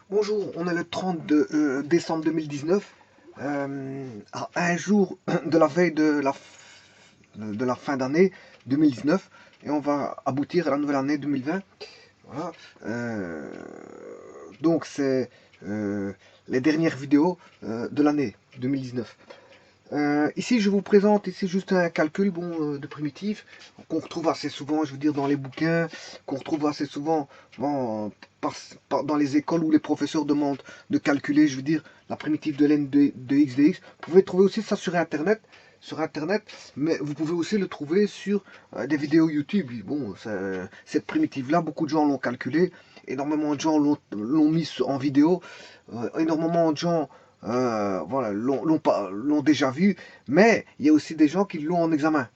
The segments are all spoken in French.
Bonjour, on est le 30 décembre 2019, à un jour de la veille de la fin d'année 2019, et on va aboutir à la nouvelle année 2020. Voilà. Euh, donc c'est les dernières vidéos de l'année 2019. Ici, je vous présente ici juste un calcul de primitif qu'on retrouve assez souvent, je veux dire, dans les bouquins, qu'on retrouve assez souvent dans, dans les écoles où les professeurs demandent de calculer, je veux dire, la primitive de ln de x dx. Vous pouvez trouver aussi ça sur Internet, mais vous pouvez aussi le trouver sur des vidéos YouTube. Bon, cette primitive-là, beaucoup de gens l'ont calculée, énormément de gens l'ont mis en vidéo, énormément de gens voilà, l'ont déjà vu, mais il y a aussi des gens qui l'ont en examen.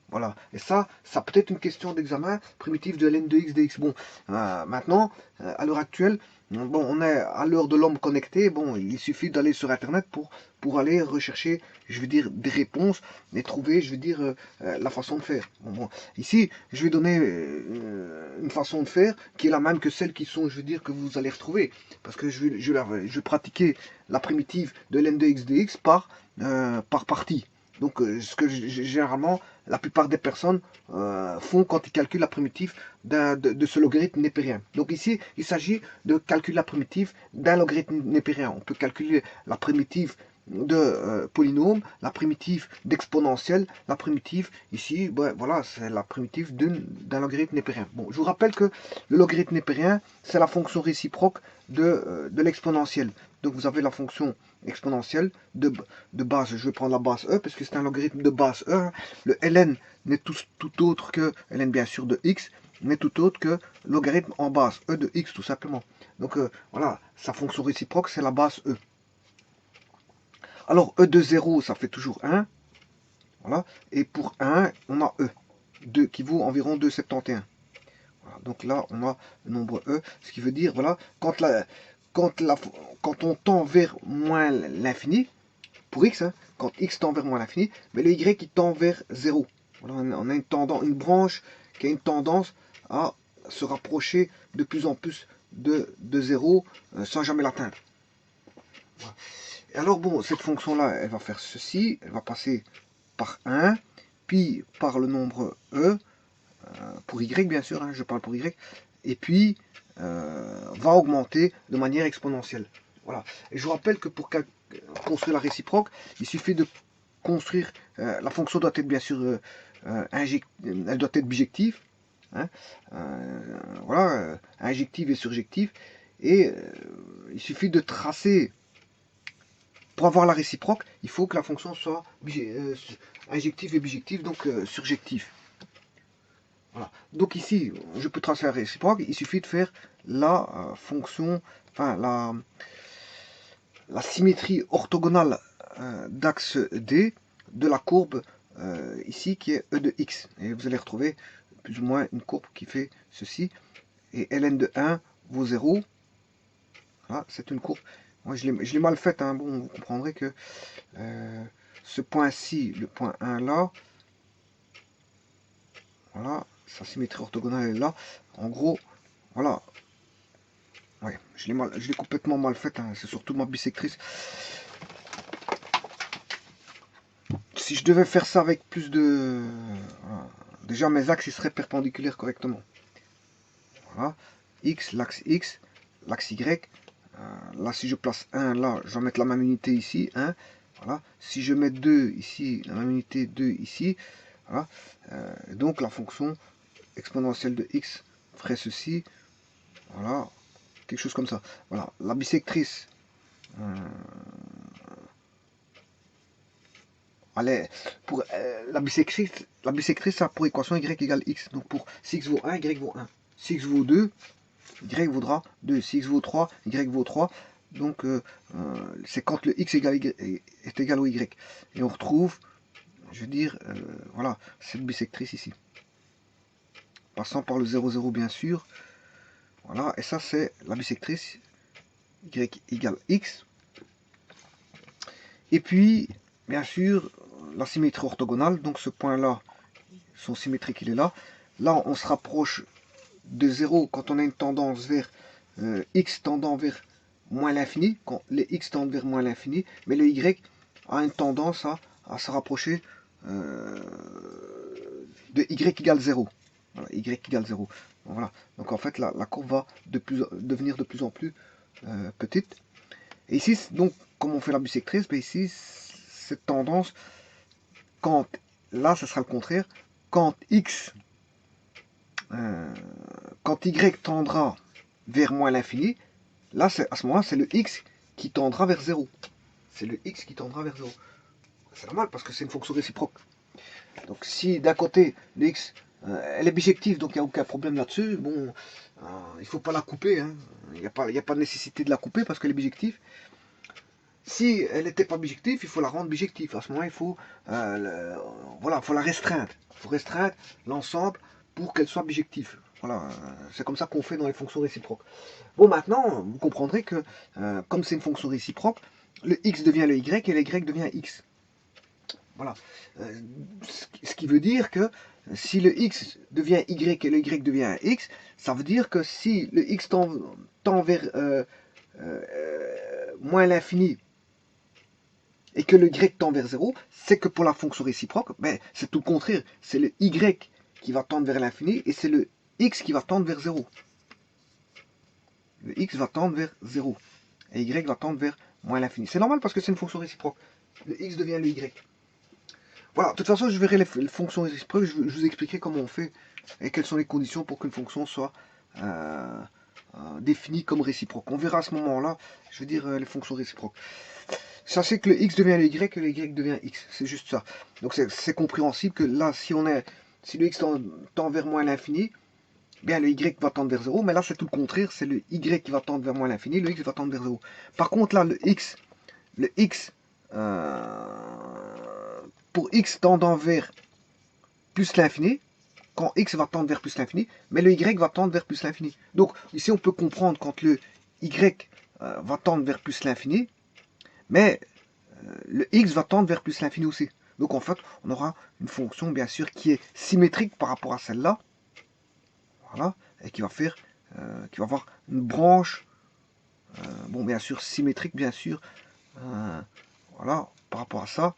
Voilà. Et ça peut être une question d'examen primitif de ln de x dx. Bon, maintenant, à l'heure actuelle, bon, on est à l'heure de l'homme connecté. Bon, il suffit d'aller sur Internet pour aller rechercher, je veux dire, des réponses et trouver, je veux dire, la façon de faire. Bon, ici, je vais donner une façon de faire qui est la même que celle qui sont, je veux dire, que vous allez retrouver. Parce que je vais pratiquer la primitive de ln de x dx par partie. Donc, ce que généralement la plupart des personnes font quand ils calculent la primitive de ce logarithme népérien. Donc ici, il s'agit de calculer la primitive d'un logarithme népérien. On peut calculer la primitive de polynôme, la primitive d'exponentielle, la primitive ici, ben, voilà, c'est la primitive d'un logarithme népérien. Bon, je vous rappelle que le logarithme népérien, c'est la fonction réciproque de l'exponentielle. Donc vous avez la fonction exponentielle de base, je vais prendre la base e parce que c'est un logarithme de base e. Le ln n'est tout autre que, ln bien sûr de x, n'est tout autre que logarithme en base, e de x tout simplement. Donc voilà, sa fonction réciproque c'est la base e. Alors e de 0 ça fait toujours 1, voilà, et pour 1 on a e, 2, qui vaut environ 2,71. Voilà, donc là on a le nombre e, ce qui veut dire, voilà, quand on tend vers moins l'infini, pour x, hein, quand x tend vers moins l'infini, mais le y il tend vers 0. Voilà, on a une branche qui a une tendance à se rapprocher de plus en plus de 0 sans jamais l'atteindre. Voilà. Et alors bon, cette fonction-là, elle va faire ceci, elle va passer par 1, puis par le nombre e, pour y bien sûr, hein, je parle pour y, et puis va augmenter de manière exponentielle. Voilà. Et je vous rappelle que pour construire la réciproque, il suffit de construire, la fonction doit être bien sûr, elle doit être bijective, hein, voilà, injective et surjective, et il suffit de tracer, pour avoir la réciproque, il faut que la fonction soit injective et bijective, donc surjective. Voilà. Donc ici, je peux tracer la réciproque, il suffit de faire la fonction, enfin la symétrie orthogonale d'axe D de la courbe ici qui est E de x. Et vous allez retrouver plus ou moins une courbe qui fait ceci. Et ln de 1 vaut 0. Voilà, c'est une courbe. Moi je l'ai mal faite, hein. Bon, vous comprendrez que ce point-ci, le point 1 là, voilà, sa symétrie orthogonale est là. En gros, voilà. Ouais, je l'ai complètement mal faite, hein. C'est surtout ma bisectrice. Si je devais faire ça avec plus de... Voilà. Déjà mes axes ils seraient perpendiculaires correctement. Voilà. X, l'axe X, l'axe Y. Là si je place 1 là, je vais mettre la même unité ici. 1. Voilà. Si je mets 2 ici, la même unité 2 ici. Voilà. Donc la fonction exponentielle de X ferait ceci. Voilà. Quelque chose comme ça. Voilà. La bisectrice. Allez, pour la bisectrice, ça a pour équation y égale x. Donc pour si x vaut 1, y vaut 1. Si x vaut 2, y vaudra 2. Si x vaut 3, y vaut 3. Donc c'est quand le x est égal au y. Et on retrouve, je veux dire, voilà, cette bisectrice ici. Passant par le 0, 0 bien sûr. Voilà, et ça c'est la bisectrice y égale x. Et puis, bien sûr, la symétrie orthogonale, donc ce point-là, son symétrique il est là. Là, on se rapproche de 0 quand on a une tendance vers x tendant vers moins l'infini, quand les x tendent vers moins l'infini, mais le y a une tendance à se rapprocher de y égale 0. Voilà, y égale 0. Voilà. Donc en fait, la courbe va devenir de plus en plus petite. Et ici, donc, comme on fait la bissectrice, ben ici, cette tendance, quand, là, ce sera le contraire, quand x, quand y tendra vers moins l'infini, là, à ce moment-là, c'est le x qui tendra vers 0. C'est le x qui tendra vers 0. C'est normal parce que c'est une fonction réciproque. Donc si d'un côté, le x, elle est bijective, donc il n'y a aucun problème là-dessus, bon, il ne faut pas la couper. Hein. Il n'y a pas de nécessité de la couper parce qu'elle est bijective. Si elle n'était pas bijective, il faut la rendre bijective. À ce moment-là, il faut, voilà, faut la restreindre. Il faut restreindre l'ensemble pour qu'elle soit bijective. Voilà, c'est comme ça qu'on fait dans les fonctions réciproques. Bon, maintenant, vous comprendrez que, comme c'est une fonction réciproque, le x devient le y et le y devient x. Voilà. Ce qui veut dire que si le x devient y et le y devient x, ça veut dire que si le x tend vers moins l'infini et que le y tend vers 0, c'est que pour la fonction réciproque, ben, c'est tout le contraire. C'est le y qui va tendre vers l'infini et c'est le x qui va tendre vers 0. Le x va tendre vers 0 et y va tendre vers moins l'infini. C'est normal parce que c'est une fonction réciproque. Le x devient le y. Voilà, de toute façon, je verrai les fonctions réciproques, je vous expliquerai comment on fait et quelles sont les conditions pour qu'une fonction soit définie comme réciproque. On verra à ce moment-là, je veux dire, les fonctions réciproques. Sachez que le x devient le y et le y devient x, c'est juste ça. Donc c'est compréhensible que là, si le x tend vers moins l'infini, bien le y va tendre vers 0, mais là c'est tout le contraire, c'est le y qui va tendre vers moins l'infini, le x va tendre vers 0. Par contre là, le x pour x tendant vers plus l'infini, quand x va tendre vers plus l'infini, mais le y va tendre vers plus l'infini. Donc ici on peut comprendre quand le y va tendre vers plus l'infini, mais le x va tendre vers plus l'infini aussi. Donc en fait, on aura une fonction bien sûr qui est symétrique par rapport à celle-là, voilà, et qui va faire, qui va avoir une branche, bon bien sûr symétrique bien sûr, voilà, par rapport à ça.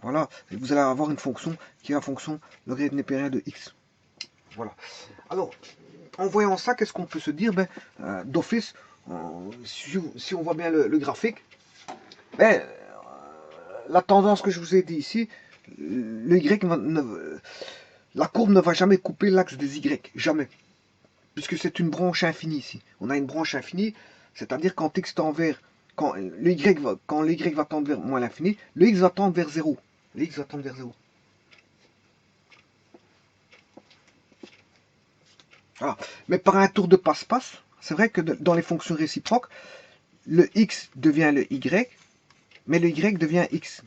Voilà, et vous allez avoir une fonction qui est la fonction logarithme népérien de x. Voilà. Alors, en voyant ça, qu'est-ce qu'on peut se dire? Ben, d'office, si on voit bien le graphique, ben, la tendance que je vous ai dit ici, le y la courbe ne va jamais couper l'axe des y, jamais. Puisque c'est une branche infinie ici. On a une branche infinie, c'est-à-dire quand x tend vers, quand le y va tendre vers moins l'infini, le x va tendre vers 0. Le x va tendre vers 0. Voilà. Mais par un tour de passe-passe, c'est vrai que dans les fonctions réciproques, le x devient le y, mais le y devient x.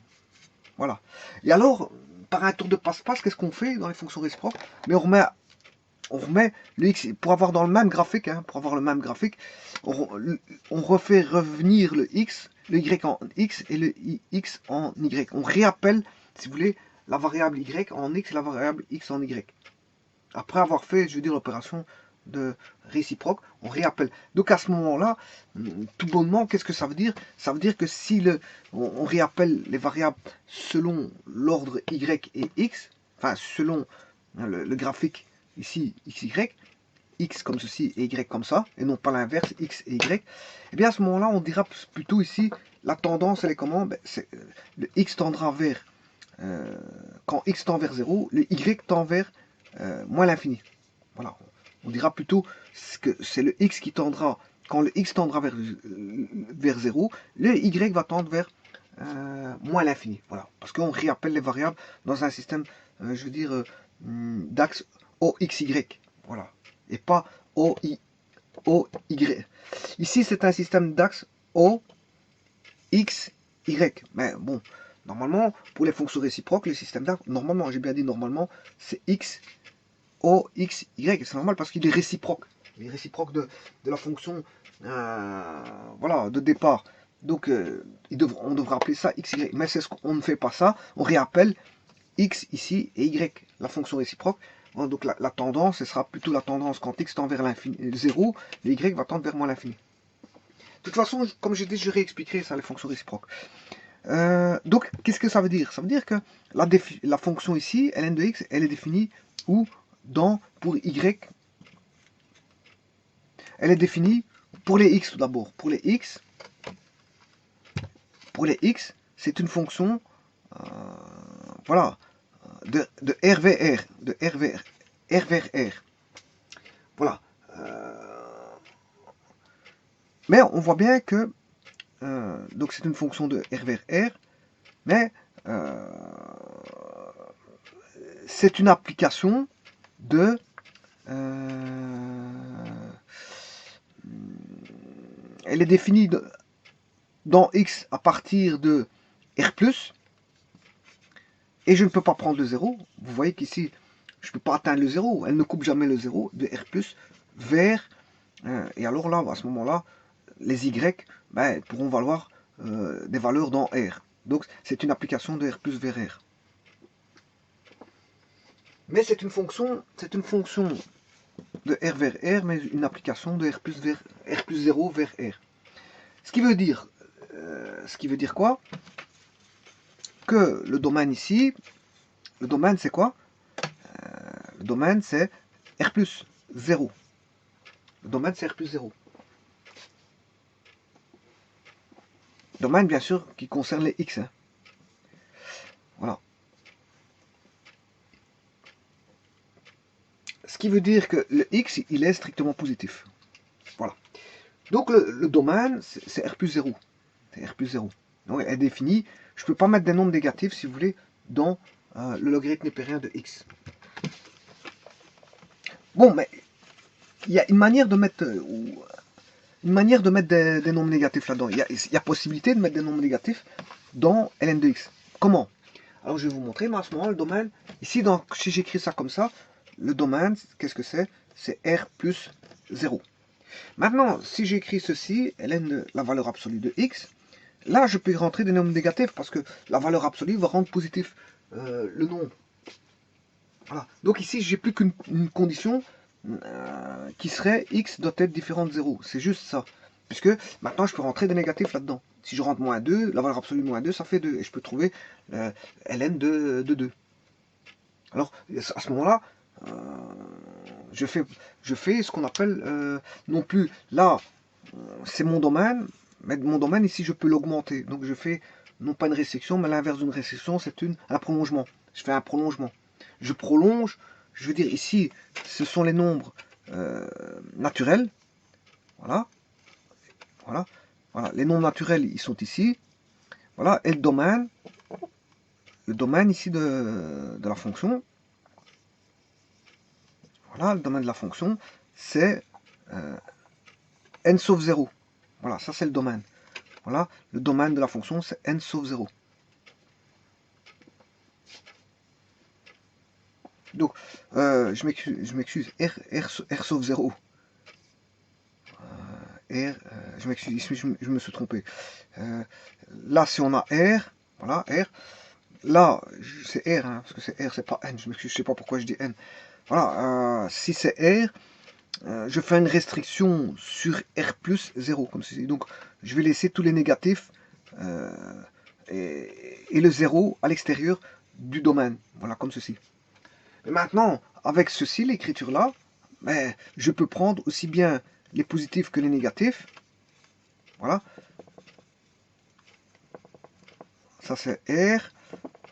Voilà. Et alors, par un tour de passe-passe, qu'est-ce qu'on fait dans les fonctions réciproques? Mais on remet le x, pour avoir dans le même graphique, hein, pour avoir le même graphique, on refait revenir le x, le y en x et le x en y. On réappelle, si vous voulez, la variable y en x et la variable x en y. Après avoir fait, je veux dire, l'opération de réciproque, on réappelle. Donc à ce moment-là, tout bonnement, qu'est-ce que ça veut dire? Ça veut dire que si on réappelle les variables selon l'ordre y et x, enfin selon le graphique ici, xy, x comme ceci et y comme ça, et non pas l'inverse, x et y, et bien à ce moment-là, on dira plutôt ici, la tendance, elle est comment? Ben, le x tendra vers, quand x tend vers 0, le y tend vers moins l'infini. Voilà. On dira plutôt que c'est le x qui tendra, quand le x tendra vers 0, le y va tendre vers moins l'infini. Voilà. Parce qu'on réappelle les variables dans un système, je veux dire, d'axe OXY. Voilà. Et pas OY. Ici, c'est un système d'axe OXY. Mais bon, normalement, pour les fonctions réciproques, le système d'axe, normalement, j'ai bien dit normalement, c'est X O, X, Y. C'est normal parce qu'il est réciproque. Il est réciproque de la fonction voilà, de départ. Donc, on devrait appeler ça X, Y. Mais c'est ce qu'on ne fait pas ça. On réappelle X ici et Y, la fonction réciproque. Donc la tendance, ce sera plutôt la tendance quand x tend vers l'infini, 0, le y va tendre vers moins l'infini. De toute façon, comme j'ai dit, je réexpliquerai ça, les fonctions réciproques. Donc, qu'est-ce que ça veut dire? Ça veut dire que la fonction ici, ln de x, elle est définie où? Pour y. Elle est définie pour les x tout d'abord. Pour les x, c'est une fonction, voilà, de R vers R, de R vers R. Voilà. Mais on voit bien que donc c'est une fonction de R vers R, mais c'est une application de elle est définie dans X à partir de R+, et je ne peux pas prendre le 0. Vous voyez qu'ici, je ne peux pas atteindre le 0. Elle ne coupe jamais le 0 de R+, vers... et alors là, à ce moment-là, les Y pourront valoir des valeurs dans R. Donc, c'est une application de R+ vers R. Mais c'est une fonction de R vers R, mais une application de R+, vers, R+0 vers R. Ce qui veut dire quoi? Que le domaine ici, le domaine c'est quoi? Le domaine c'est R+0. Le domaine c'est R+0. Domaine bien sûr qui concerne les X. Hein. Voilà. Ce qui veut dire que le X, il est strictement positif. Voilà. Donc le domaine, c'est R+0. C'est R+0. Donc elle est définie. Je ne peux pas mettre des nombres négatifs, si vous voulez, dans le logarithme népérien de X. Bon, mais il y a une manière de mettre, des nombres négatifs là-dedans. Il y a possibilité de mettre des nombres négatifs dans ln de X. Comment? Alors je vais vous montrer, mais à ce moment, le domaine, ici, si j'écris ça comme ça, le domaine, qu'est-ce que c'est? C'est R+0. Maintenant, si j'écris ceci, ln de la valeur absolue de x, là je peux y rentrer des nombres négatifs parce que la valeur absolue va rendre positif le nombre. Voilà. Donc ici, j'ai plus qu'une condition qui serait x doit être différent de 0. C'est juste ça. Puisque maintenant, je peux rentrer des négatifs là-dedans. Si je rentre moins 2, la valeur absolue de moins 2, ça fait 2. Et je peux trouver ln de 2. Alors, à ce moment-là, je fais ce qu'on appelle, non plus, là, c'est mon domaine, mais mon domaine, ici, je peux l'augmenter. Donc, je fais, non pas une restriction, mais l'inverse d'une restriction, c'est un prolongement. Je fais un prolongement. Je prolonge, je veux dire, ici, ce sont les nombres naturels. Voilà. Voilà. Voilà. Les nombres naturels, ils sont ici. Voilà. Et le domaine ici de la fonction, voilà, le domaine de la fonction, c'est n sauf 0. Voilà, ça c'est le domaine. Voilà, le domaine de la fonction, c'est n sauf 0. Donc, je m'excuse, R sauf 0. Je m'excuse, ici je me suis trompé. Là, si on a R, voilà, R, là, c'est R, hein, parce que c'est R, c'est pas N, je m'excuse, je sais pas pourquoi je dis N. Voilà, si c'est R, je fais une restriction sur R plus 0, comme ceci. Donc, je vais laisser tous les négatifs et le 0 à l'extérieur du domaine. Voilà, comme ceci. Et maintenant, avec ceci, l'écriture là, je peux prendre aussi bien les positifs que les négatifs. Voilà. Ça, c'est R.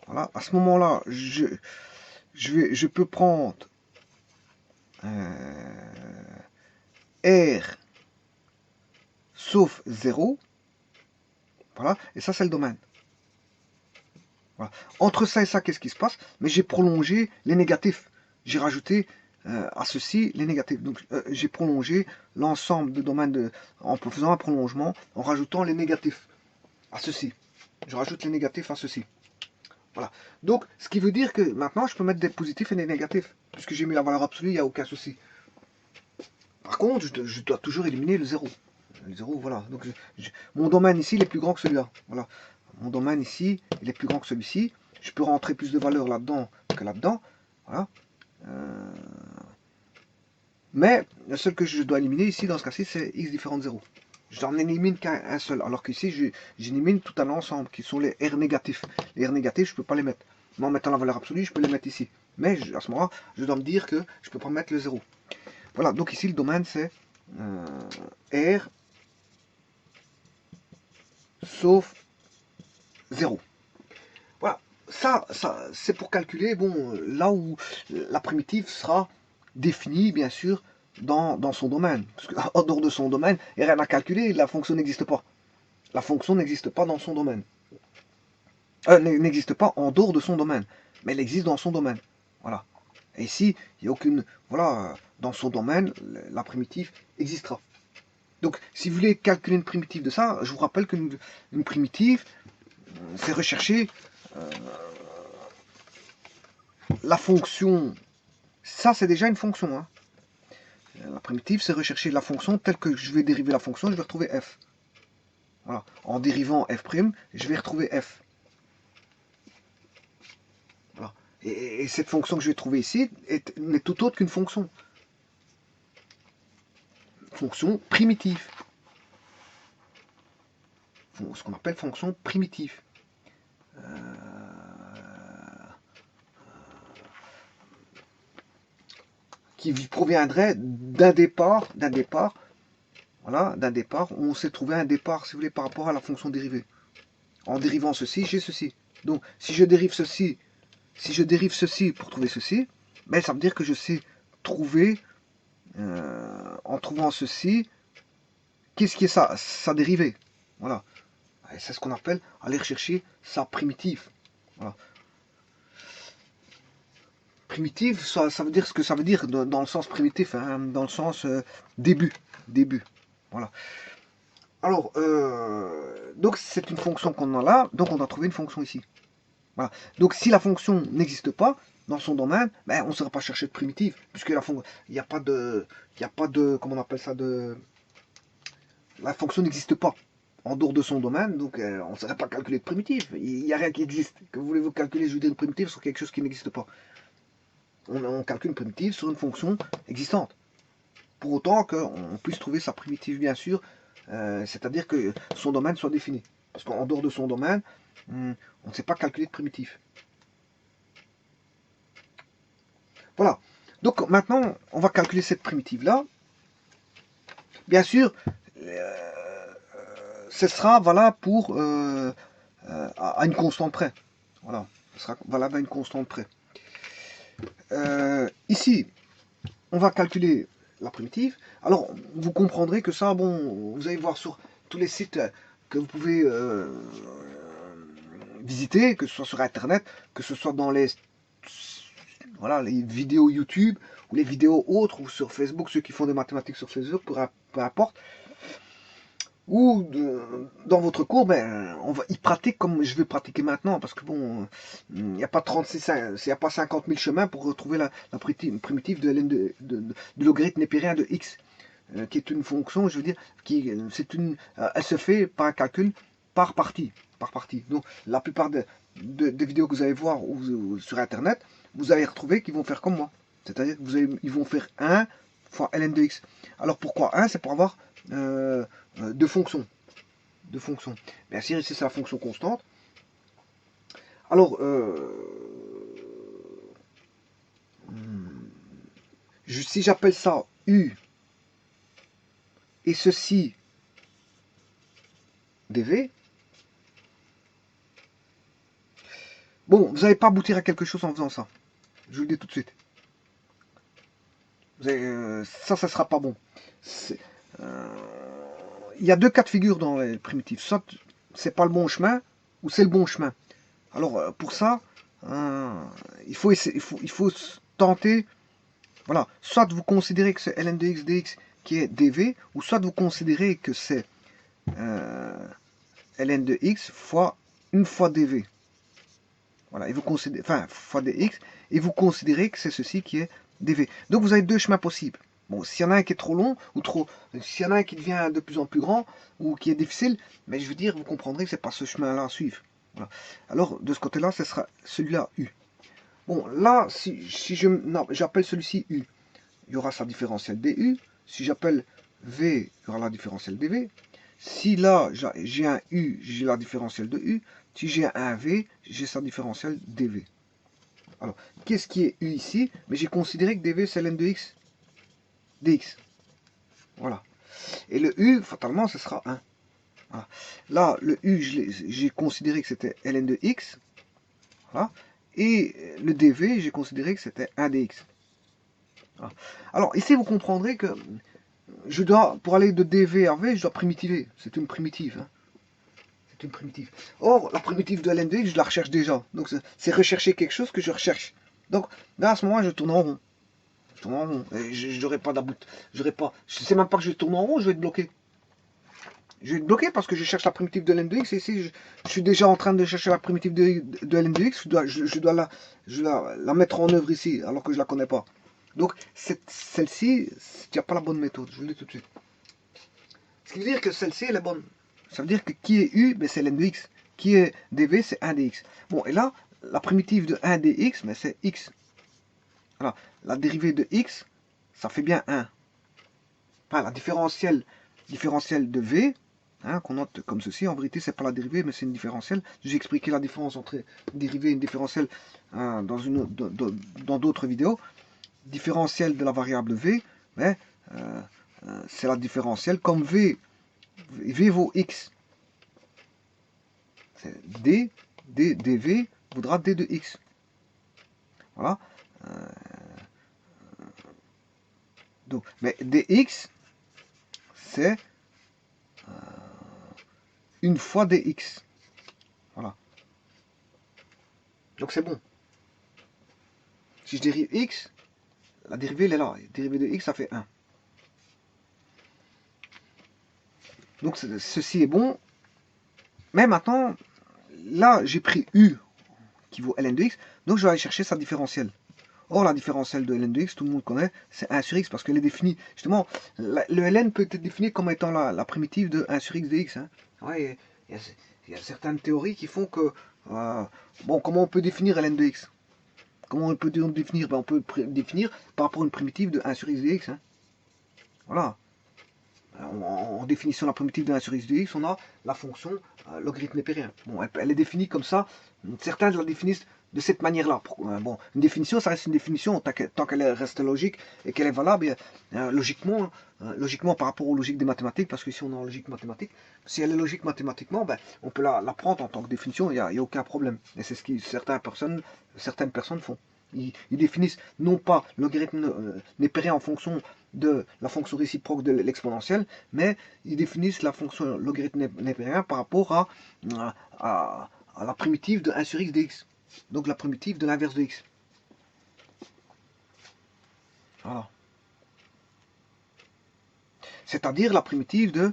Voilà. À ce moment-là, je peux prendre R sauf 0. Voilà. Et ça, c'est le domaine. Voilà. Entre ça et ça, qu'est-ce qui se passe? Mais j'ai prolongé les négatifs. J'ai rajouté à ceci les négatifs. Donc j'ai prolongé l'ensemble de domaines en faisant un prolongement, en rajoutant les négatifs à ceci. Je rajoute les négatifs à ceci. Voilà. Donc ce qui veut dire que maintenant je peux mettre des positifs et des négatifs. Puisque j'ai mis la valeur absolue, il n'y a aucun souci. Par contre, je dois toujours éliminer le 0. Le 0, voilà. Donc mon domaine ici, il est plus grand que celui-là. Voilà. Mon domaine ici, il est plus grand que celui-ci. Je peux rentrer plus de valeur là-dedans que là-dedans. Voilà. Mais le seul que je dois éliminer ici, dans ce cas-ci, c'est x différent de 0. J'en élimine qu'un seul, alors qu'ici, j'élimine tout un ensemble, qui sont les R négatifs. Les R négatifs, je ne peux pas les mettre. Mais en mettant la valeur absolue, je peux les mettre ici. Mais à ce moment-là, je dois me dire que je ne peux pas mettre le 0. Voilà, donc ici, le domaine, c'est R sauf 0. Voilà, ça c'est pour calculer, bon, là où la primitive sera définie, bien sûr, dans son domaine. Parce qu'en dehors de son domaine, il n'y a rien à calculer, la fonction n'existe pas. La fonction n'existe pas dans son domaine. N'existe pas en dehors de son domaine, mais elle existe dans son domaine. Voilà. Et ici, il n'y a aucune... Voilà, dans son domaine, la primitive existera. Donc, si vous voulez calculer une primitive de ça, je vous rappelle qu'une primitive, c'est rechercher la fonction. Ça, c'est déjà une fonction. Hein. La primitive, c'est rechercher la fonction telle que je vais dériver la fonction, je vais retrouver f. Voilà. En dérivant f', je vais retrouver f. Voilà. Et cette fonction que je vais trouver ici n'est tout autre qu'une fonction. Fonction primitive. Ce qu'on appelle fonction primitive. Qui proviendrait d'un départ, voilà, d'un départ, où on s'est trouvé un départ, si vous voulez, par rapport à la fonction dérivée. En dérivant ceci, j'ai ceci. Donc, si je dérive ceci pour trouver ceci, ben, ça veut dire que je sais trouver, en trouvant ceci, qu'est-ce qui est sa dérivée. Voilà. C'est ce qu'on appelle aller rechercher sa primitive. Voilà. Primitive, ça veut dire ce que ça veut dire dans le sens primitif, hein, dans le sens début. Voilà. Alors, donc c'est une fonction qu'on a là, donc on doit trouver une fonction ici. Voilà. Donc si la fonction n'existe pas dans son domaine, ben, on ne saura pas chercher de primitive, puisque il n'y a pas de, comment on appelle ça, la fonction n'existe pas en dehors de son domaine, donc on ne saurait pas calculer de primitive. Il n'y a rien qui existe. Que voulez-vous calculer, je veux dire, une primitive sur quelque chose qui n'existe pas? On calcule une primitive sur une fonction existante. Pour autant qu'on puisse trouver sa primitive, bien sûr, c'est-à-dire que son domaine soit défini. Parce qu'en dehors de son domaine, on ne sait pas calculer de primitive. Voilà. Donc maintenant, on va calculer cette primitive-là. Bien sûr, ce sera valable pour à une constante près. Voilà. Ce sera valable à une constante près. Ici, on va calculer la primitive. Alors, vous comprendrez que ça, bon, vous allez voir sur tous les sites que vous pouvez visiter, que ce soit sur Internet, que ce soit dans les vidéos YouTube, ou les vidéos autres, ou sur Facebook, ceux qui font des mathématiques sur Facebook, peu importe. Ou dans votre cours, ben, ils pratiquent comme je vais pratiquer maintenant, parce que bon, il n'y a pas 50 000 chemins pour retrouver la primitive de ln de logarithme népérien de x, qui est une fonction, je veux dire, elle se fait par un calcul par partie. Donc la plupart des vidéos que vous allez voir ou sur Internet, vous allez retrouver qu'ils vont faire comme moi. C'est-à-dire qu'ils vont faire 1 fois ln de x. Alors pourquoi 1? C'est pour avoir deux fonctions. Bien sûr, ici c'est la fonction constante. Alors, si j'appelle ça u et ceci dv, bon, vous n'allez pas aboutir à quelque chose en faisant ça. Je vous le dis tout de suite. Ça ne sera pas bon. Il y a deux cas de figure dans les primitives. Soit c'est pas le bon chemin, ou c'est le bon chemin. Alors pour ça, il faut tenter. Voilà. Soit vous considérez que c'est ln de x dx qui est dv, ou soit vous considérez que c'est ln de x fois une fois dv. Voilà. Et vous considérez, enfin fois dx, et vous considérez que c'est ceci qui est dv. Donc vous avez deux chemins possibles. Bon, s'il y en a un qui est trop long, ou s'il y en a un qui devient de plus en plus grand, ou qui est difficile, mais je veux dire, vous comprendrez que c'est pas ce chemin-là à suivre. Voilà. Alors, de ce côté-là, ce sera celui-là U. Bon, là, si j'appelle celui-ci U, il y aura sa différentielle du. Si j'appelle v, il y aura la différentielle dv. Si là, j'ai un u, j'ai la différentielle de u. Si j'ai un v, j'ai sa différentielle dv. Alors, qu'est-ce qui est u ici? Mais j'ai considéré que dv, c'est ln de x dx. Voilà. Et le u, fatalement, ce sera 1. Voilà. Là, le u, j'ai considéré que c'était ln de x. Voilà. Et le dv, j'ai considéré que c'était 1 dx. Voilà. Alors, ici, vous comprendrez que je dois, pour aller de dv à v, je dois primitiver. C'est une primitive. Hein. C'est une primitive. Or, la primitive de ln de x, je la recherche déjà. Donc, c'est rechercher quelque chose que je recherche. Donc, là, à ce moment, je tourne en rond. Je tourne en rond. Je n'aurai pas d'about. Je sais même pas que je vais tourner en rond, je vais être bloqué. Je vais être bloqué parce que je cherche la primitive de ln de x. Et ici, je suis déjà en train de chercher la primitive de ln de x. Je dois la mettre en œuvre ici, alors que je ne la connais pas. Donc, celle-ci, il n'y a pas la bonne méthode. Je vous le dis tout de suite. Ce qui veut dire que celle-ci, elle est bonne. Ça veut dire que qui est u, ben c'est ln de x. Qui est dv, c'est 1 dx. Bon, et là, la primitive de 1 dx, mais c'est x. Voilà. La dérivée de x, ça fait bien 1. Enfin, la différentielle de v, hein, qu'on note comme ceci, en vérité, c'est pas la dérivée, mais c'est une différentielle. J'ai expliqué la différence entre une dérivée et une différentielle dans d'autres vidéos. Différentielle de la variable v, mais c'est la différentielle. Comme v vaut x, c'est dv vaudra d de x. Voilà. Donc, mais dx, c'est une fois dx. Voilà. Donc c'est bon. Si je dérive x, la dérivée elle est là. La dérivée de x, ça fait 1. Donc ceci est bon. Mais maintenant, là, j'ai pris u qui vaut ln de x. Donc je vais aller chercher sa différentielle. Or, la différentielle de ln de x, tout le monde connaît, c'est 1 sur x parce qu'elle est définie. Justement, le ln peut être défini comme étant la primitive de 1 sur x de x. Hein. Ouais, il y a certaines théories qui font que... bon, comment on peut définir ln de x? Comment on peut définir? Ben, on peut définir par rapport à une primitive de 1 sur x de x. Hein. Voilà. En définition de la primitive de 1 sur x de x, on a la fonction logarithme népérien. Bon, elle est définie comme ça. Certains la définissent de cette manière-là. Bon, une définition, ça reste une définition tant qu'elle reste logique et qu'elle est valable, logiquement par rapport aux logiques des mathématiques, parce que si on est en logique mathématique, si elle est logique mathématiquement, ben, on peut la prendre en tant que définition, il n'y a aucun problème. Et c'est ce que certaines personnes font. Ils définissent non pas le logarithme népérien en fonction de la fonction réciproque de l'exponentielle, mais ils définissent la fonction logarithme népérien par rapport à la primitive de 1 sur x de x. Donc la primitive de l'inverse de x. Voilà. C'est-à-dire la primitive de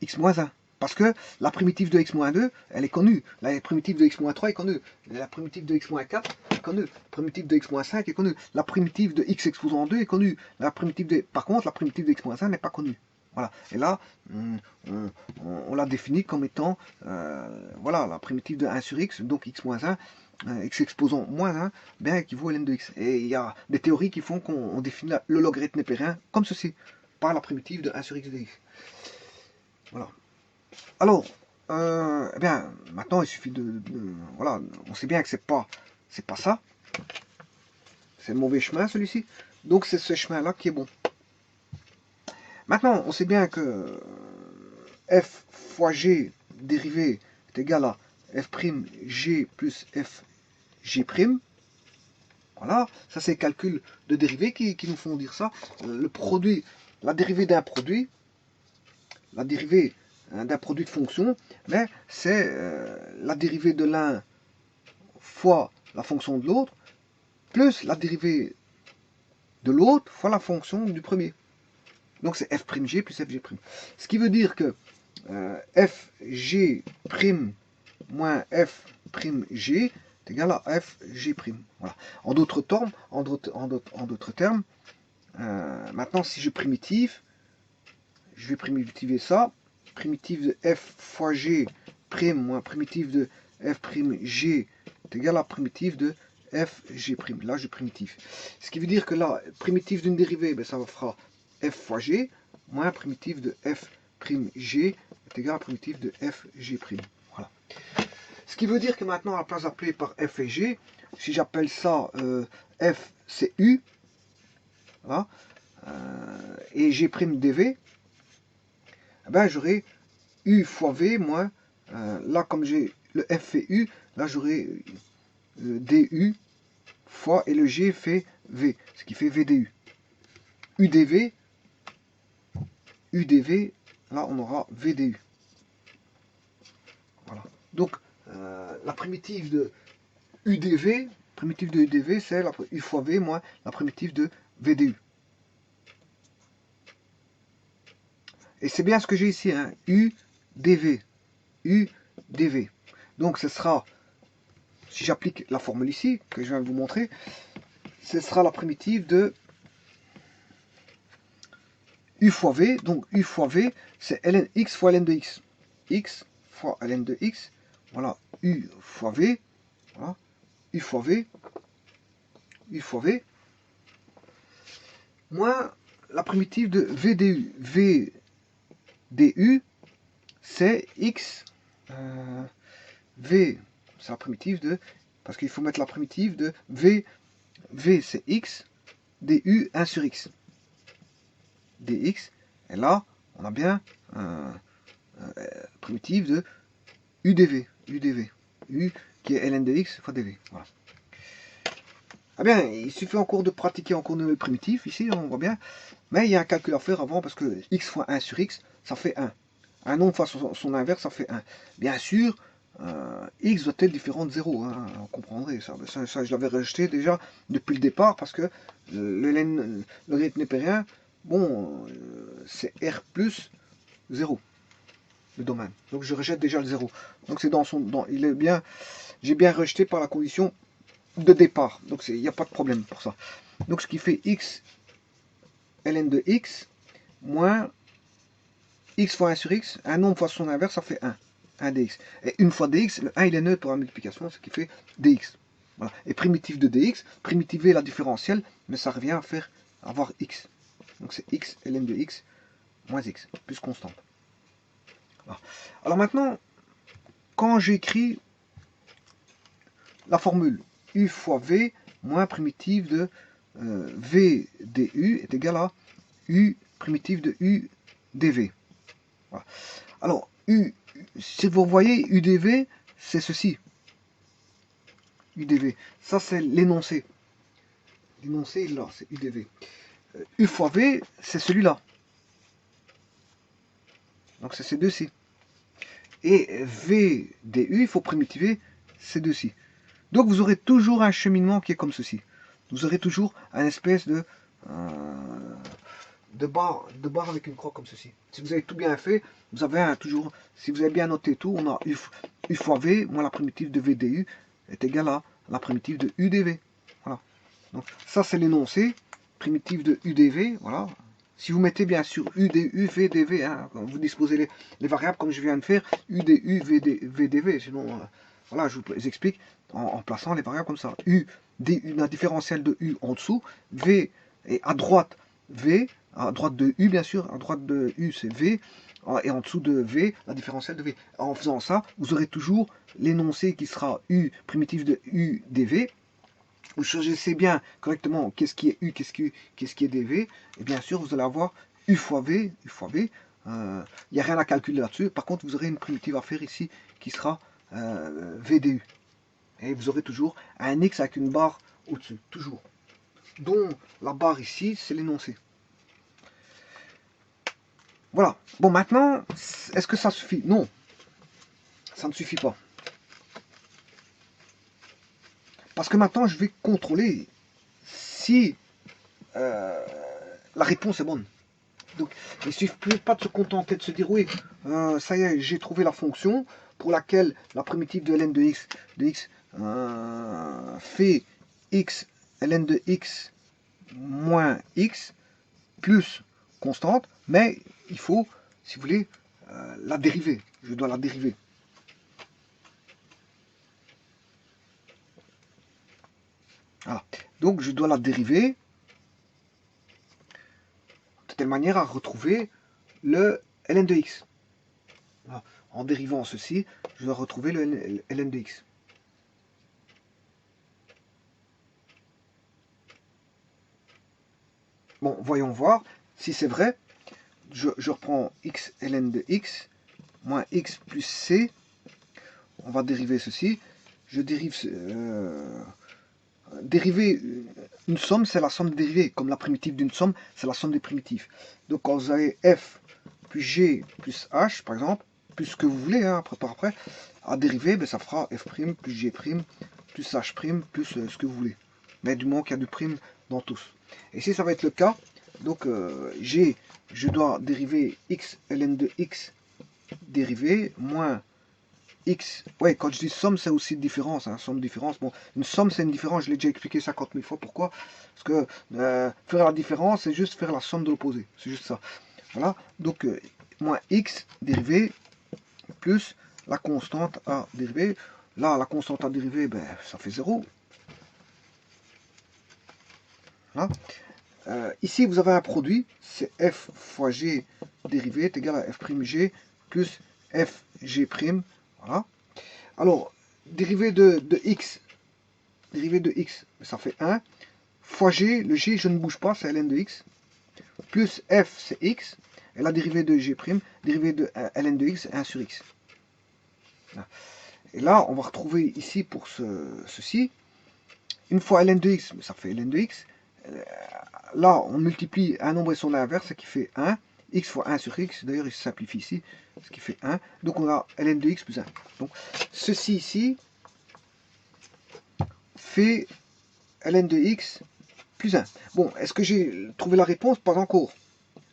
x moins 1. Parce que la primitive de x moins 2, elle est connue. La primitive de x moins 3 est connue. La primitive de x moins 4 est connue. La primitive de x moins 5 est connue. La primitive de x exposant 2 est connue. Par contre, la primitive de x moins 1 n'est pas connue. Voilà. Et là, on l'a définit comme étant voilà, la primitive de 1 sur x, donc x moins 1, x exposant moins 1, bien équivaut à ln de x. Et il y a des théories qui font qu'on définit le logarithme népérien comme ceci, par la primitive de 1 sur x de x. Voilà. Alors, eh bien, maintenant il suffit voilà, on sait bien que c'est pas ça. C'est le mauvais chemin celui-ci. Donc c'est ce chemin-là qui est bon. Maintenant, on sait bien que f fois g dérivé est égal à f'g plus fg'. Voilà, ça c'est le calcul de dérivée qui nous font dire ça. Le produit, la dérivée d'un produit, la dérivée d'un produit de fonction, mais c'est la dérivée de l'un fois la fonction de l'autre, plus la dérivée de l'autre fois la fonction du premier. Donc c'est f'g plus fg'. Ce qui veut dire que fg' moins f'g est égal à fg'. Voilà. En d'autres termes, maintenant si je primitive, je vais primitiver ça. Primitive de f fois g' moins primitive de f'g est égal à primitive de fg'. Là, j'ai primitif. Ce qui veut dire que là, primitif d'une dérivée, ben, ça fera f fois g, moins primitif de f'g est égal à primitif de fg'. Voilà. Ce qui veut dire que maintenant, à la place d'appeler par f et g, si j'appelle ça f, c'est u, voilà, et g' dv, eh ben, j'aurai u fois v moins, là comme j'ai le f fait u, là j'aurai du fois, et le g fait v, ce qui fait vdu. udv, là on aura vdu. Voilà. Donc la primitive de udv, c'est u fois v moins la primitive de vdu. Et c'est bien ce que j'ai ici, hein, udv. Donc ce sera, si j'applique la formule ici, que je viens de vous montrer, ce sera la primitive de u fois v. Donc u fois v, c'est ln x fois ln de x. X fois ln de x. Voilà, u fois v. Voilà, u fois v. U fois v. Moins la primitive de vdu. vdu, c'est x. V, c'est la primitive de... Parce qu'il faut mettre la primitive de v. V, c'est x. Du 1 sur x. dx. Et là, on a bien primitive de udv. U qui est ln de x fois dv. Voilà. Ah bien, il suffit encore de pratiquer encore de primitifs, ici, on voit bien. Mais il y a un calcul à faire avant, parce que x fois 1 sur x, ça fait 1. Un nombre fois son inverse, ça fait 1. Bien sûr, x doit être différent de 0. Hein, on comprendrait ça. Ça, je l'avais rejeté déjà depuis le départ, parce que le rythme népérien, bon, c'est r plus 0, le domaine. Donc je rejette déjà le 0. Donc c'est il est bien, j'ai bien rejeté par la condition de départ. Donc il n'y a pas de problème pour ça. Donc ce qui fait x ln de x moins x fois 1 sur x, un nombre fois son inverse, ça fait 1. 1 dx. Et une fois dx, le 1 il est neutre pour la multiplication, ce qui fait dx. Voilà. Et primitif de dx, primitiver la différentielle, mais ça revient à faire avoir x. Donc c'est x ln de x moins x, plus constante. Voilà. Alors maintenant, quand j'écris la formule u fois v moins primitive de v du est égal à u primitive de u dv. Voilà. Alors, si vous voyez udv, c'est ceci. udv. Ça, c'est l'énoncé. L'énoncé, là, c'est udv. U fois v, c'est celui-là. Donc, c'est ces deux-ci. Et v du, il faut primitiver ces deux-ci. Donc, vous aurez toujours un cheminement qui est comme ceci. Vous aurez toujours un espèce de barre avec une croix comme ceci. Si vous avez tout bien fait, vous avez toujours, si vous avez bien noté tout, on a u fois v moins la primitive de vdu est égale à la primitive de udv. Voilà. Donc ça c'est l'énoncé, primitive de udv, voilà. Si vous mettez bien sûr udu, vdv, hein, vous disposez les variables comme je viens de faire, udu, vdv, sinon, voilà, je vous explique en plaçant les variables comme ça. U, la différentielle de u en dessous, v et à droite v, à droite de u bien sûr, à droite de u c'est v, et en dessous de v, la différentielle de v. En faisant ça, vous aurez toujours l'énoncé qui sera u primitif de u dv. Vous choisissez bien correctement qu'est-ce qui est u, qu'est-ce qui est dv, et bien sûr vous allez avoir u fois v, il n'y a rien à calculer là-dessus. Par contre, vous aurez une primitive à faire ici qui sera vdu. Et vous aurez toujours un x avec une barre au-dessus, toujours. Dont la barre ici, c'est l'énoncé. Voilà. Bon, maintenant, est-ce que ça suffit? Non. Ça ne suffit pas. Parce que maintenant, je vais contrôler si la réponse est bonne. Donc, il ne suffit pas de se contenter de se dire, oui, ça y est, j'ai trouvé la fonction pour laquelle la primitive de ln de x, fait x ln de x moins x plus constante, mais il faut, si vous voulez, la dériver. Je dois la dériver. Voilà. Donc je dois la dériver de telle manière à retrouver le ln de x. Voilà. En dérivant ceci, je dois retrouver le ln de x. Bon, voyons voir si c'est vrai. Je reprends x ln de x moins x plus c. On va dériver ceci. Je dérive... dériver une somme, c'est la somme des dérivés. Comme la primitive d'une somme, c'est la somme des primitives. Donc quand vous avez f plus g plus h, par exemple, plus ce que vous voulez, hein, après, à dériver, ben, ça fera f' plus g' plus h', plus ce que vous voulez. Mais du moment qu'il y a du prime dans tous. Et si ça va être le cas, donc je dois dériver x ln de x dérivé moins x. Ouais, quand je dis somme, c'est aussi une différence, hein, somme différence. Bon, une somme, c'est une différence, je l'ai déjà expliqué 50 000 fois. Pourquoi? Parce que faire la différence, c'est juste faire la somme de l'opposé. C'est juste ça. Voilà, donc moins x dérivé plus la constante à dériver. Là, la constante à dériver, ben, ça fait 0. Voilà. Ici, vous avez un produit, c'est f fois g dérivé est égal à f'g plus fg'. Voilà. Alors, dérivé de x, ça fait 1, fois g, le g, je ne bouge pas, c'est ln de x, plus f, c'est x, et la dérivée de g', dérivée de ln de x, 1 sur x. Et là, on va retrouver ici pour ceci, une fois ln de x, ça fait ln de x. Là, on multiplie un nombre et son inverse, ce qui fait 1. X fois 1 sur x, d'ailleurs il se simplifie ici, ce qui fait 1. Donc on a ln de x plus 1. Donc ceci ici fait ln de x plus 1. Bon, est-ce que j'ai trouvé la réponse? Pas encore.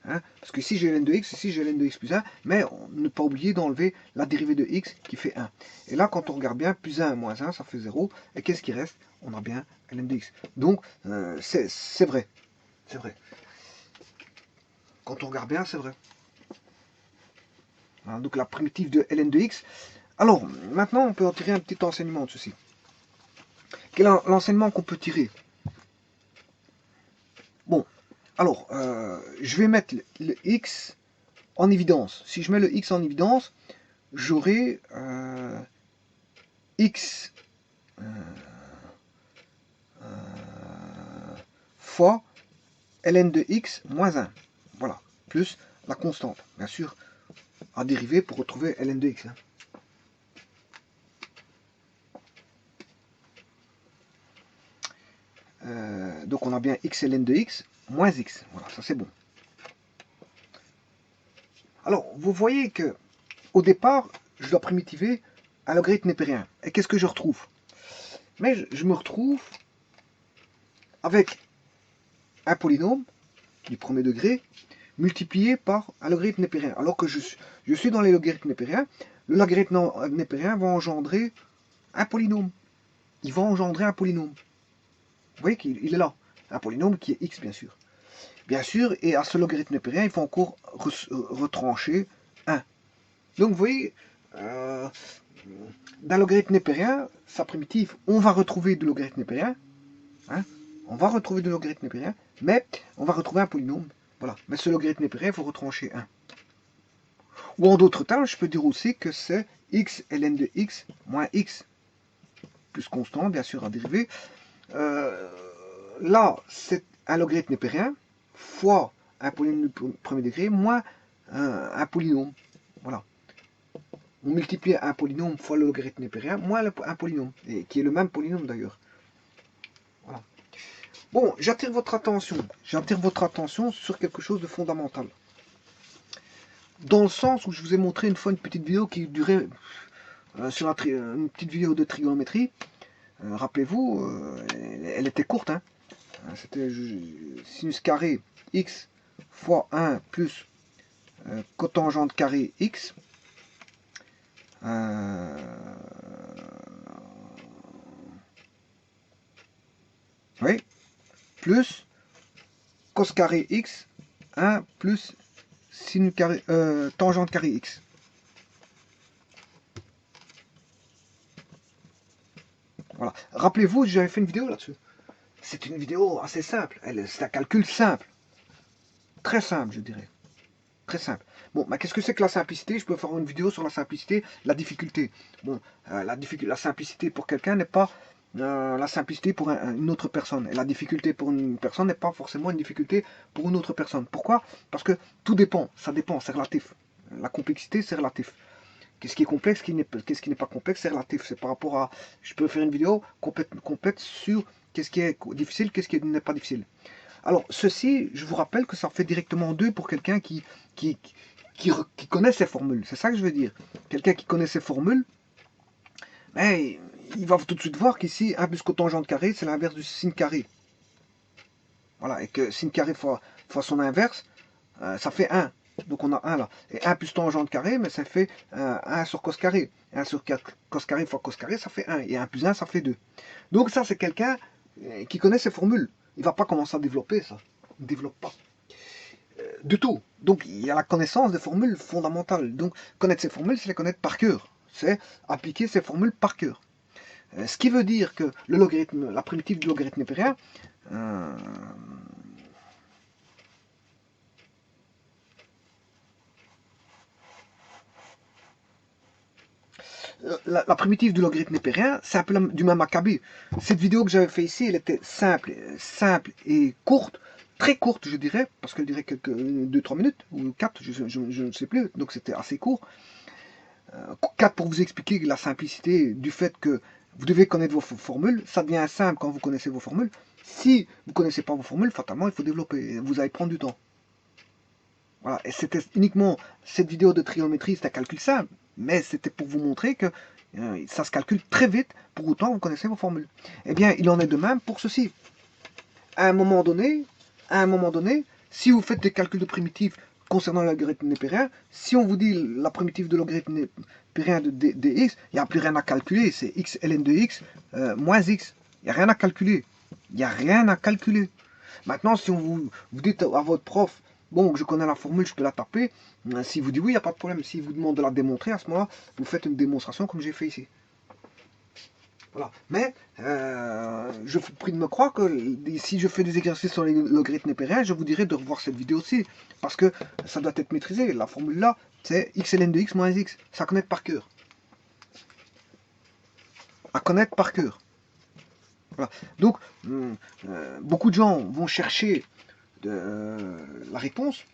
Hein, parce que ici j'ai ln de x, ici j'ai ln de x plus 1, mais ne pas oublier d'enlever la dérivée de x qui fait 1. Et là, quand on regarde bien, plus 1 moins 1, ça fait 0. Et qu'est-ce qui reste? On a bien ln de x. Donc, c'est vrai. C'est vrai. Quand on regarde bien, c'est vrai. Voilà, donc la primitive de ln de x. Alors, maintenant, on peut en tirer un petit enseignement de ceci. Quel est l'enseignement qu'on peut tirer? Bon, alors, je vais mettre le x en évidence. Si je mets le x en évidence, j'aurai x fois ln de x moins 1. Voilà, plus la constante, bien sûr, à dériver pour retrouver ln de x. Hein. Donc on a bien x ln de x moins x. Voilà, ça c'est bon. Alors, vous voyez que au départ, je dois primitiver un logarithme népérien. Et qu'est-ce que je retrouve? Mais je me retrouve avec un polynôme du premier degré multiplié par un logarithme népérien. Alors que je suis dans les logarithmes népériens, le logarithme népérien va engendrer un polynôme. Il va engendrer un polynôme. Vous voyez qu'il est là. Un polynôme qui est x, bien sûr. Bien sûr, et à ce logarithme népérien, il faut encore retrancher 1. Donc, vous voyez, d'un logarithme népérien, sa primitive, on va retrouver du logarithme népérien. Hein, on va retrouver du logarithme népérien, mais on va retrouver un polynôme. Voilà. Mais ce logarithme népérien, il faut retrancher 1. Ou en d'autres termes, je peux dire aussi que c'est x ln de x moins x, plus constant, bien sûr, à dériver. Là, c'est un logarithme népérien fois un polynôme du premier degré moins un polynôme. Voilà. On multiplie un polynôme fois le logarithme népérien moins un polynôme, et qui est le même polynôme d'ailleurs. Voilà. Bon, j'attire votre attention sur quelque chose de fondamental. Dans le sens où je vous ai montré une fois une petite vidéo qui durait sur une petite vidéo de trigonométrie. Rappelez-vous, elle était courte. Hein. C'était sinus carré x fois 1 plus cotangente carré x. Oui, plus cos carré x 1 plus sinus carré, tangente carré x. Voilà. Rappelez-vous, j'avais fait une vidéo là-dessus. c'est une vidéo assez simple. C'est un calcul simple. Très simple, je dirais. Très simple. Bon, mais qu'est-ce que c'est que la simplicité? Je peux faire une vidéo sur la simplicité, la difficulté. Bon, la simplicité pour quelqu'un n'est pas la simplicité pour une autre personne. Et la difficulté pour une personne n'est pas forcément une difficulté pour une autre personne. Pourquoi? Parce que tout dépend, ça dépend, c'est relatif. La complexité, c'est relatif. Qu'est-ce qui est complexe, qu'est-ce qui n'est pas complexe, c'est relatif. C'est par rapport à... Je peux faire une vidéo complète sur qu'est-ce qui est difficile, qu'est-ce qui n'est pas difficile. Alors, ceci, je vous rappelle que ça fait directement 2 pour quelqu'un qui connaît ces formules. C'est ça que je veux dire. Quelqu'un qui connaît ces formules, ben, il va tout de suite voir qu'ici, 1 plus cotangente carré, c'est l'inverse du sin carré. Voilà, et que sin carré fois son inverse, ça fait 1. Donc on a 1 là. Et 1 plus tangente carré, mais ça fait 1 sur cos carré. 1 sur cos carré fois cos carré, ça fait 1. Et 1 plus 1, ça fait 2. Donc ça, c'est quelqu'un qui connaît ces formules. Il ne va pas commencer à développer ça. Il ne développe pas. Du tout. Donc il y a la connaissance des formules fondamentales. Donc connaître ces formules, c'est les connaître par cœur. C'est appliquer ces formules par cœur. Ce qui veut dire que le logarithme, la primitive du logarithme népérien, la primitive du logarithme népérien, c'est un peu du même acabit. Cette vidéo que j'avais fait ici, elle était simple et courte, très courte je dirais, parce qu'elle dirait quelques 2-3 minutes, ou 4, je ne sais plus, donc c'était assez court. 4 pour vous expliquer la simplicité du fait que vous devez connaître vos formules, ça devient simple quand vous connaissez vos formules. Si vous ne connaissez pas vos formules, fatalement il faut développer, vous allez prendre du temps. Voilà, et c'était uniquement cette vidéo de trigonométrie, c'est un calcul simple, mais c'était pour vous montrer que ça se calcule très vite, pour autant vous connaissez vos formules. Eh bien, il en est de même pour ceci. À un moment donné, si vous faites des calculs de primitives concernant le logarithme népérien, si on vous dit la primitive de logarithme népérien de dx, il n'y a plus rien à calculer, c'est x ln de x moins x. Il n'y a rien à calculer. Il n'y a rien à calculer. Maintenant, si on vous dites à votre prof, bon, je connais la formule, je peux la taper, si vous dites oui, il n'y a pas de problème. Si vous demande de la démontrer, à ce moment-là, vous faites une démonstration comme j'ai fait ici. Voilà. Mais je vous prie de me croire que si je fais des exercices sur les logarithmes népériens, je vous dirai de revoir cette vidéo aussi. Parce que ça doit être maîtrisé. La formule là, c'est x ln de x moins x. Ça à connaître par cœur. À connaître par cœur. Voilà. Donc, beaucoup de gens vont chercher la réponse.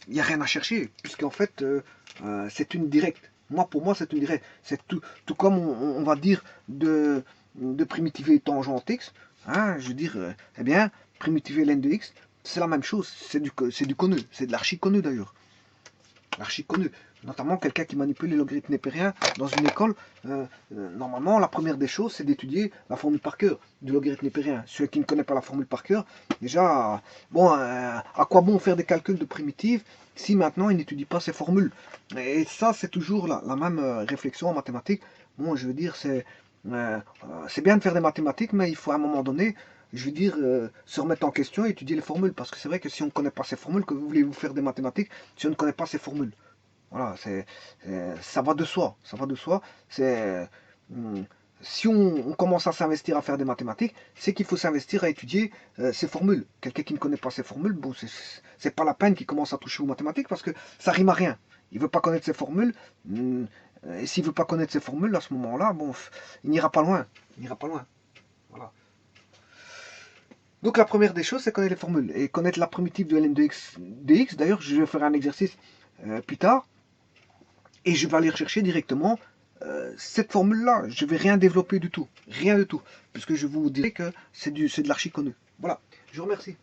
Il n'y a rien à chercher, puisqu'en fait, c'est une directe. Pour moi, c'est une directe. C'est tout comme on va dire de primitiver tangente x. Hein, je veux dire, eh bien, primitiver ln de x, c'est la même chose. C'est du connu. C'est de l'archi connu d'ailleurs. L'archi connu. Notamment quelqu'un qui manipule les logarithmes népériens dans une école. Normalement, la première des choses, c'est d'étudier la formule par cœur du logarithme népérien. Celui qui ne connaît pas la formule par cœur, déjà, bon, à quoi bon faire des calculs de primitives si maintenant il n'étudie pas ces formules? Et ça, c'est toujours la même réflexion en mathématiques. Bon, je veux dire, c'est bien de faire des mathématiques, mais il faut à un moment donné, je veux dire, se remettre en question et étudier les formules. Parce que c'est vrai que si on ne connaît pas ces formules, que vous voulez vous faire des mathématiques si on ne connaît pas ces formules? Voilà, ça va de soi. Ça va de soi. Si on commence à s'investir à faire des mathématiques, c'est qu'il faut s'investir à étudier ces formules. Quelqu'un qui ne connaît pas ces formules, bon, c'est pas la peine qu'il commence à toucher aux mathématiques parce que ça rime à rien. Il veut pas connaître ces formules. Et s'il veut pas connaître ces formules, à ce moment-là, bon, il n'ira pas loin. Il n'ira pas loin. Voilà. Donc la première des choses, c'est connaître les formules. Et connaître la primitive de ln de x dx. D'ailleurs, je vais faire un exercice plus tard. Et je vais aller rechercher directement cette formule-là. Je ne vais rien développer du tout. Rien du tout. Puisque je vous dirai que c'est de l'archi connu. Voilà. Je vous remercie.